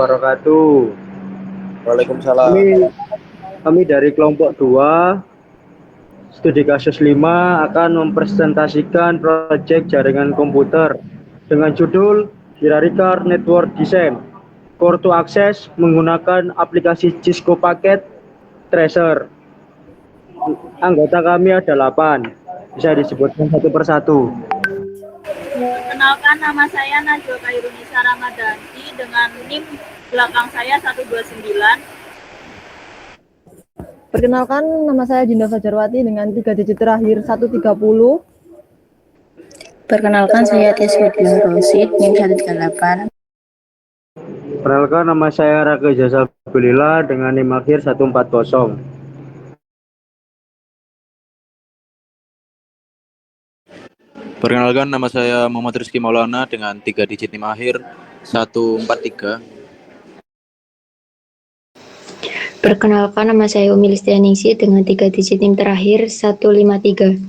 Wabarakatuh. Waalaikumsalam. Kami dari kelompok 2 studi kasus 5 akan mempresentasikan proyek jaringan komputer dengan judul Hierarchical Network Design Core to Access menggunakan aplikasi Cisco Packet Tracer. Anggota kami ada 8. Bisa disebutkan satu persatu. Perkenalkan, nama saya Najwa Kairunisa Ramadhanti dengan NIM belakang saya 129. Perkenalkan, nama saya Dinda Fajarwati dengan 3 digit terakhir 130. Perkenalkan, saya Tia Sudina Rosid, NIM 138. Perkenalkan, nama saya Raka Jasa Belila dengan NIM akhir 140. Perkenalkan, nama saya Muhammad Rizky Maulana dengan 3 digit NIM akhir 143. Perkenalkan, nama saya Umi Listianingsih dengan 3 digit NIM terakhir 153.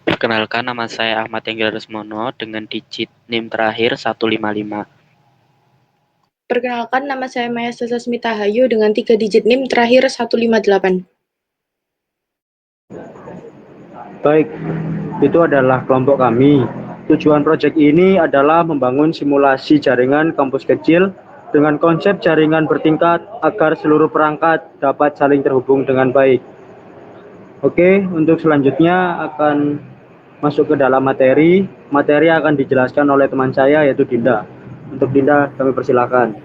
Perkenalkan, nama saya Ahmad Enggar Resmono dengan digit NIM terakhir 155. Perkenalkan, nama saya Maya Sasasmita Hayu dengan 3 digit NIM terakhir 158. Baik, itu adalah kelompok kami. Tujuan proyek ini adalah membangun simulasi jaringan kampus kecil dengan konsep jaringan bertingkat agar seluruh perangkat dapat saling terhubung dengan baik. Oke, untuk selanjutnya akan masuk ke dalam materi. Materi akan dijelaskan oleh teman saya yaitu Dinda. Untuk Dinda kami persilakan.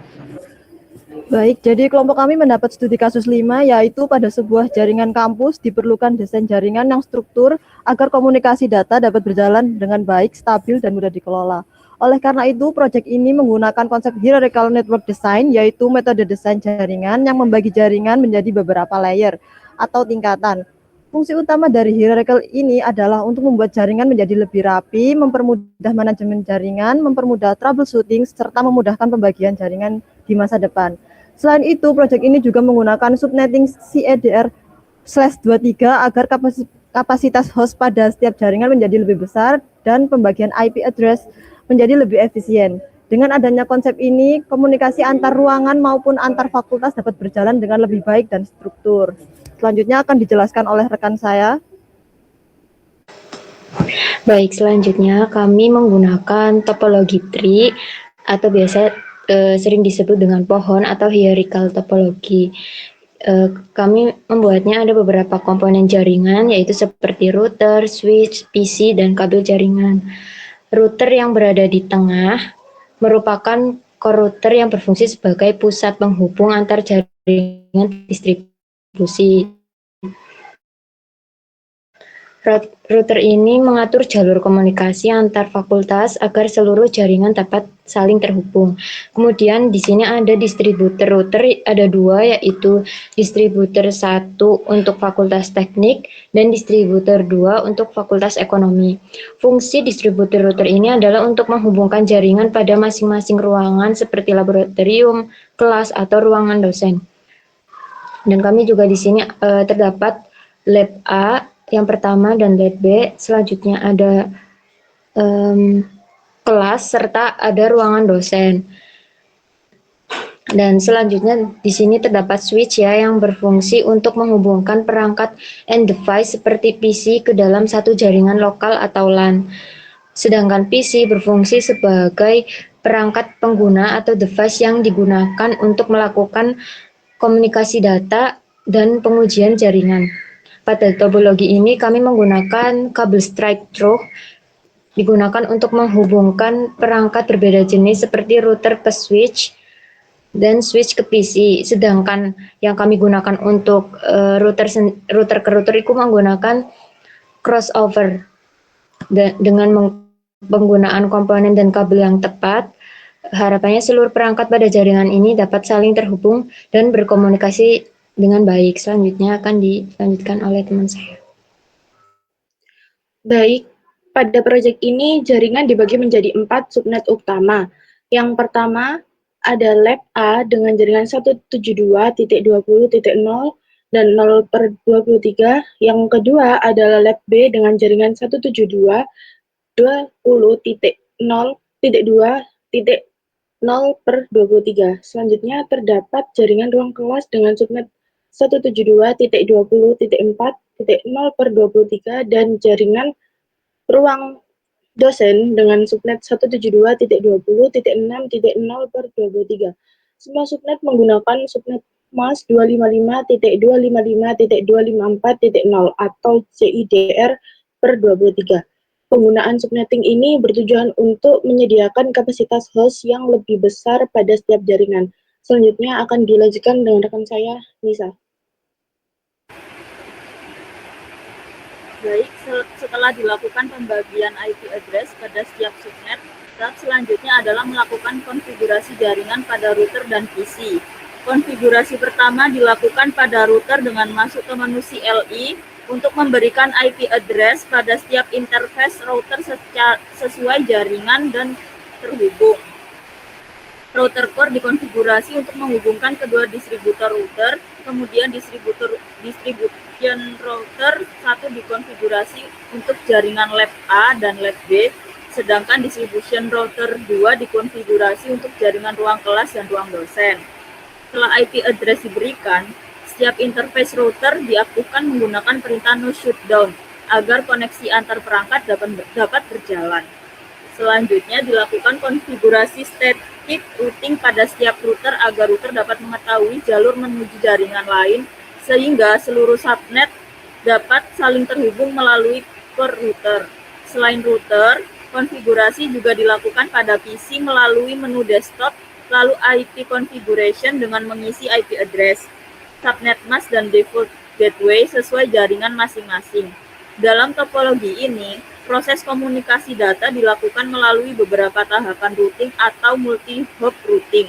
Baik, jadi kelompok kami mendapat studi kasus 5, yaitu pada sebuah jaringan kampus diperlukan desain jaringan yang struktur agar komunikasi data dapat berjalan dengan baik, stabil, dan mudah dikelola. Oleh karena itu, proyek ini menggunakan konsep hierarchical network design, yaitu metode desain jaringan yang membagi jaringan menjadi beberapa layer atau tingkatan. Fungsi utama dari hierarchical ini adalah untuk membuat jaringan menjadi lebih rapi, mempermudah manajemen jaringan, mempermudah troubleshooting, serta memudahkan pembagian jaringan di masa depan. Selain itu, proyek ini juga menggunakan subnetting CEDR/23 agar kapasitas host pada setiap jaringan menjadi lebih besar dan pembagian IP address menjadi lebih efisien. Dengan adanya konsep ini, komunikasi antar ruangan maupun antar fakultas dapat berjalan dengan lebih baik dan struktur. Selanjutnya akan dijelaskan oleh rekan saya. Baik, selanjutnya kami menggunakan topologi tree atau biasa sering disebut dengan pohon atau hierarchical topologi. Kami membuatnya ada beberapa komponen jaringan, yaitu seperti router, switch, PC, dan kabel jaringan. Router yang berada di tengah merupakan core router yang berfungsi sebagai pusat penghubung antar jaringan distribusi. Router ini mengatur jalur komunikasi antar fakultas agar seluruh jaringan dapat saling terhubung. Kemudian di sini ada distributor router, ada 2, yaitu distributor 1 untuk fakultas teknik dan distributor 2 untuk fakultas ekonomi. Fungsi distributor router ini adalah untuk menghubungkan jaringan pada masing-masing ruangan seperti laboratorium, kelas, atau ruangan dosen. Dan kami juga di sini terdapat lab A yang pertama dan lab B, selanjutnya ada kelas serta ada ruangan dosen. Dan selanjutnya di sini terdapat switch ya yang berfungsi untuk menghubungkan perangkat and device seperti PC ke dalam satu jaringan lokal atau LAN. Sedangkan PC berfungsi sebagai perangkat pengguna atau device yang digunakan untuk melakukan komunikasi data dan pengujian jaringan. Pada topologi ini kami menggunakan kabel straight through digunakan untuk menghubungkan perangkat berbeda jenis seperti router ke switch dan switch ke PC. Sedangkan yang kami gunakan untuk router ke router itu menggunakan crossover. Dengan penggunaan komponen dan kabel yang tepat, harapannya seluruh perangkat pada jaringan ini dapat saling terhubung dan berkomunikasi dengan baik. Selanjutnya akan dilanjutkan oleh teman saya. Baik, pada proyek ini jaringan dibagi menjadi 4 subnet utama. Yang pertama ada lab A dengan jaringan 172.20.0 dan 0/23. Yang kedua adalah lab B dengan jaringan 172.20.0 0/23. Selanjutnya terdapat jaringan ruang kelas dengan subnet 172.20.4.0/23 dan jaringan ruang dosen dengan subnet 172.20.6.0/23. Semua subnet menggunakan subnet MAS 255.255.254.0 atau CIDR/23. Penggunaan subnetting ini bertujuan untuk menyediakan kapasitas host yang lebih besar pada setiap jaringan. Selanjutnya akan dilanjutkan dengan rekan saya, Nisa. Baik, setelah dilakukan pembagian IP address pada setiap subnet, tahap selanjutnya adalah melakukan konfigurasi jaringan pada router dan PC. Konfigurasi pertama dilakukan pada router dengan masuk ke menu CLI untuk memberikan IP address pada setiap interface router sesuai jaringan dan terhubung. Router core dikonfigurasi untuk menghubungkan kedua distributor router, kemudian distribution router 1 dikonfigurasi untuk jaringan lab A dan lab B, sedangkan distribution router 2 dikonfigurasi untuk jaringan ruang kelas dan ruang dosen. Setelah IP address diberikan, setiap interface router diaktifkan menggunakan perintah no shutdown agar koneksi antar perangkat dapat berjalan. Selanjutnya dilakukan konfigurasi static routing pada setiap router agar router dapat mengetahui jalur menuju jaringan lain sehingga seluruh subnet dapat saling terhubung melalui core router. Selain router, konfigurasi juga dilakukan pada PC melalui menu desktop, lalu IP configuration dengan mengisi IP address, subnet mask dan default gateway sesuai jaringan masing-masing. Dalam topologi ini, proses komunikasi data dilakukan melalui beberapa tahapan routing atau multi-hop routing.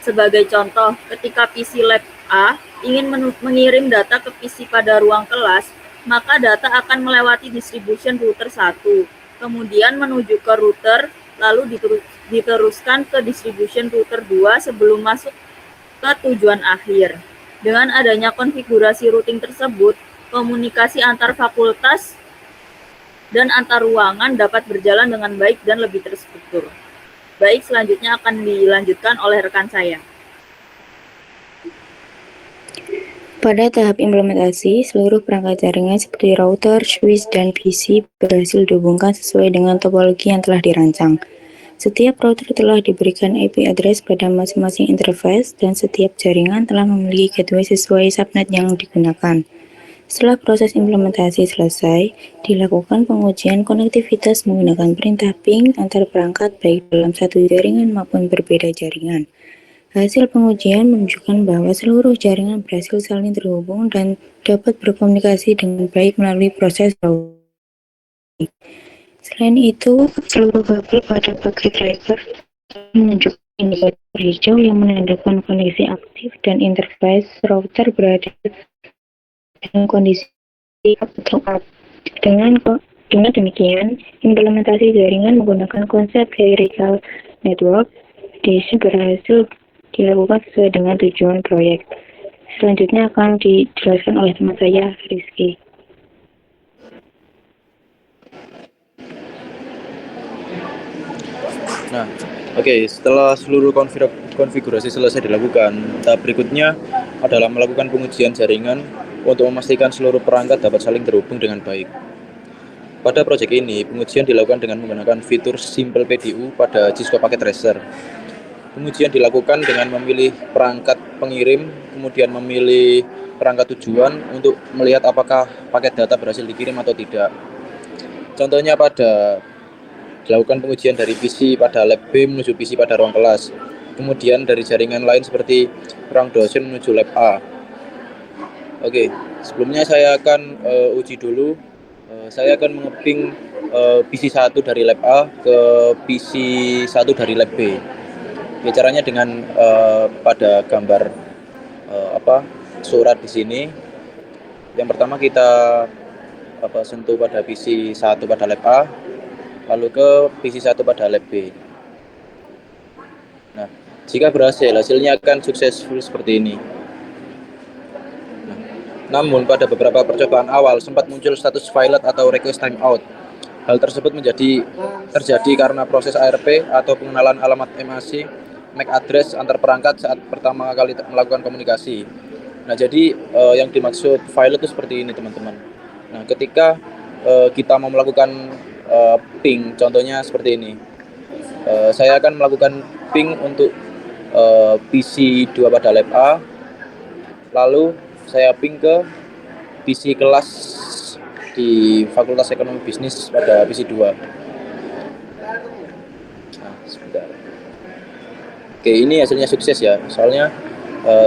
Sebagai contoh, ketika PC Lab A ingin mengirim data ke PC pada ruang kelas, maka data akan melewati distribution router 1, kemudian menuju ke router, lalu diteruskan ke distribution router 2 sebelum masuk ke tujuan akhir. Dengan adanya konfigurasi routing tersebut, komunikasi antar fakultas dan antar ruangan dapat berjalan dengan baik dan lebih terstruktur. Baik, selanjutnya akan dilanjutkan oleh rekan saya. Pada tahap implementasi, seluruh perangkat jaringan seperti router, switch, dan PC berhasil dihubungkan sesuai dengan topologi yang telah dirancang. Setiap router telah diberikan IP address pada masing-masing interface dan setiap jaringan telah memiliki gateway sesuai subnet yang digunakan. Setelah proses implementasi selesai, dilakukan pengujian konektivitas menggunakan perintah ping antar perangkat baik dalam satu jaringan maupun berbeda jaringan. Hasil pengujian menunjukkan bahwa seluruh jaringan berhasil saling terhubung dan dapat berkomunikasi dengan baik melalui proses routing. Selain itu, seluruh kabel pada paket driver menunjukkan indikator hijau yang menandakan koneksi aktif dan interface router berada dalam kondisi atau up. Dengan demikian, implementasi jaringan menggunakan konsep hierarchical network design berhasil dilakukan sesuai dengan tujuan proyek. Selanjutnya akan dijelaskan oleh teman saya, Rizky. Nah, setelah seluruh konfigurasi selesai dilakukan, tahap berikutnya adalah melakukan pengujian jaringan untuk memastikan seluruh perangkat dapat saling terhubung dengan baik. Pada proyek ini, pengujian dilakukan dengan menggunakan fitur Simple PDU pada Cisco Packet Tracer. Pengujian dilakukan dengan memilih perangkat pengirim, kemudian memilih perangkat tujuan untuk melihat apakah paket data berhasil dikirim atau tidak. Contohnya dilakukan pengujian dari PC pada lab B menuju PC pada ruang kelas. Kemudian dari jaringan lain seperti ruang dosen menuju lab A. Sebelumnya saya akan uji dulu. Saya akan mengeping PC 1 dari lab A ke PC 1 dari lab B. Caranya dengan pada gambar surat di sini. Yang pertama kita sentuh pada PC 1 pada lab A, lalu ke PC 1 pada lab B. Nah, jika berhasil, hasilnya akan successful seperti ini. Namun pada beberapa percobaan awal sempat muncul status violet atau request timeout. Hal tersebut terjadi karena proses ARP atau pengenalan alamat MAC address antar perangkat saat pertama kali melakukan komunikasi. Nah, jadi yang dimaksud violet itu seperti ini, teman-teman. Nah, ketika kita mau melakukan ping, contohnya seperti ini. Saya akan melakukan ping untuk PC 2 pada lab A, lalu saya ping ke PC kelas di Fakultas Ekonomi Bisnis pada PC 2. Nah, sebentar. Oke, ini hasilnya sukses ya, soalnya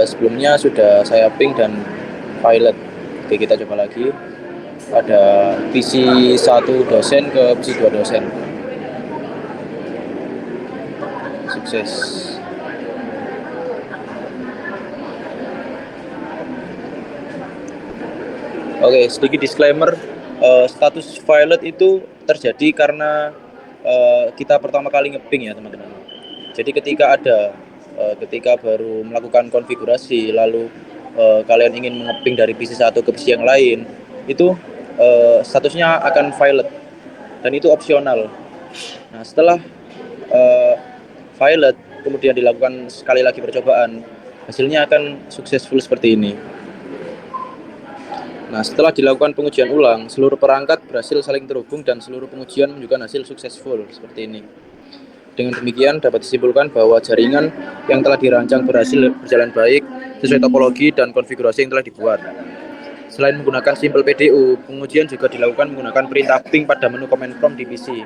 sebelumnya sudah saya ping dan pilot. Oke, kita coba lagi. Ada PC 1 dosen ke PC 2 dosen. Sukses. Oke, sedikit disclaimer, status violet itu terjadi karena kita pertama kali ngeping ya, teman-teman. Jadi ketika baru melakukan konfigurasi, lalu kalian ingin mengeping dari PC 1 ke PC yang lain, itu statusnya akan violet dan itu opsional. Nah, setelah violet kemudian dilakukan sekali lagi percobaan, hasilnya akan successful seperti ini. Nah, setelah dilakukan pengujian ulang, seluruh perangkat berhasil saling terhubung dan seluruh pengujian menunjukkan hasil successful seperti ini. Dengan demikian dapat disimpulkan bahwa jaringan yang telah dirancang berhasil berjalan baik sesuai topologi dan konfigurasi yang telah dibuat. Selain menggunakan simple PDU, pengujian juga dilakukan menggunakan perintah ping pada menu command prompt di PC.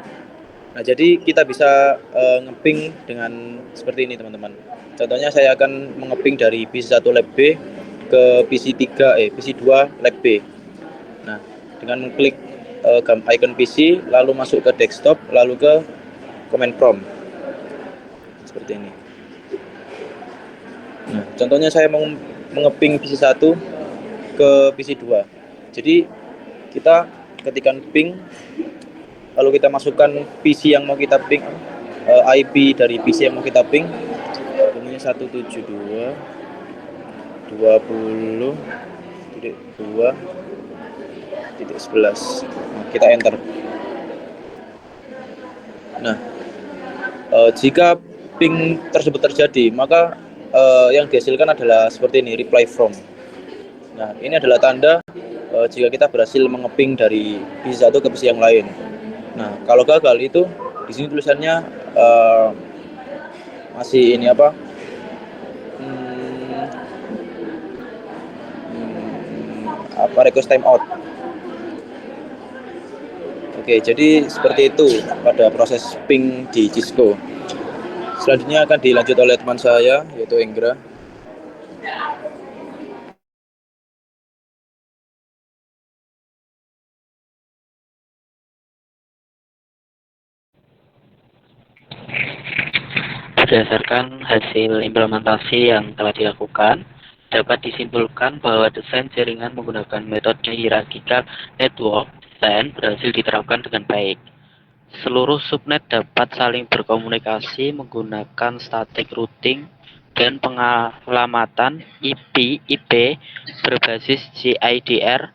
Nah, jadi kita bisa ngeping dengan seperti ini, teman-teman. Contohnya saya akan mengeping dari PC 1 lab B ke PC 2 lab B. Nah, dengan mengklik icon PC, lalu masuk ke desktop, lalu ke command prompt. Seperti ini. Nah, contohnya saya mau mengeping PC 1 ke PC 2. Jadi, kita ketika ping, lalu kita masukkan PC yang mau kita ping, IP dari PC yang mau kita ping, ini 172.20.2.11. Nah, kita enter. Nah, jika ping tersebut terjadi, maka yang dihasilkan adalah seperti ini, reply from. Nah, ini adalah tanda jika kita berhasil mengeping dari PC 1 ke PC yang lain. Nah, kalau gagal itu di sini tulisannya masih ini apa? Request timeout. Oke, jadi seperti itu pada proses ping di Cisco. Selanjutnya akan dilanjut oleh teman saya, yaitu Enggra. Berdasarkan hasil implementasi yang telah dilakukan, dapat disimpulkan bahwa desain jaringan menggunakan metode hierarchical network design berhasil diterapkan dengan baik. Seluruh subnet dapat saling berkomunikasi menggunakan static routing dan pengalamatan IP berbasis GIDR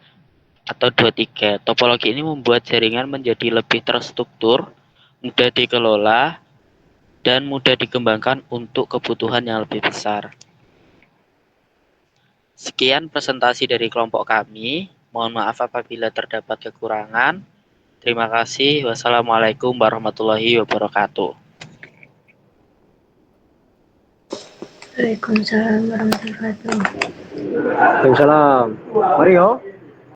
atau 23. Topologi ini membuat jaringan menjadi lebih terstruktur, mudah dikelola, dan mudah dikembangkan untuk kebutuhan yang lebih besar. Sekian presentasi dari kelompok kami. Mohon maaf apabila terdapat kekurangan. Terima kasih. Wassalamualaikum warahmatullahi wabarakatuh. Waalaikumsalam warahmatullahi wabarakatuh. Waalaikumsalam. Mario.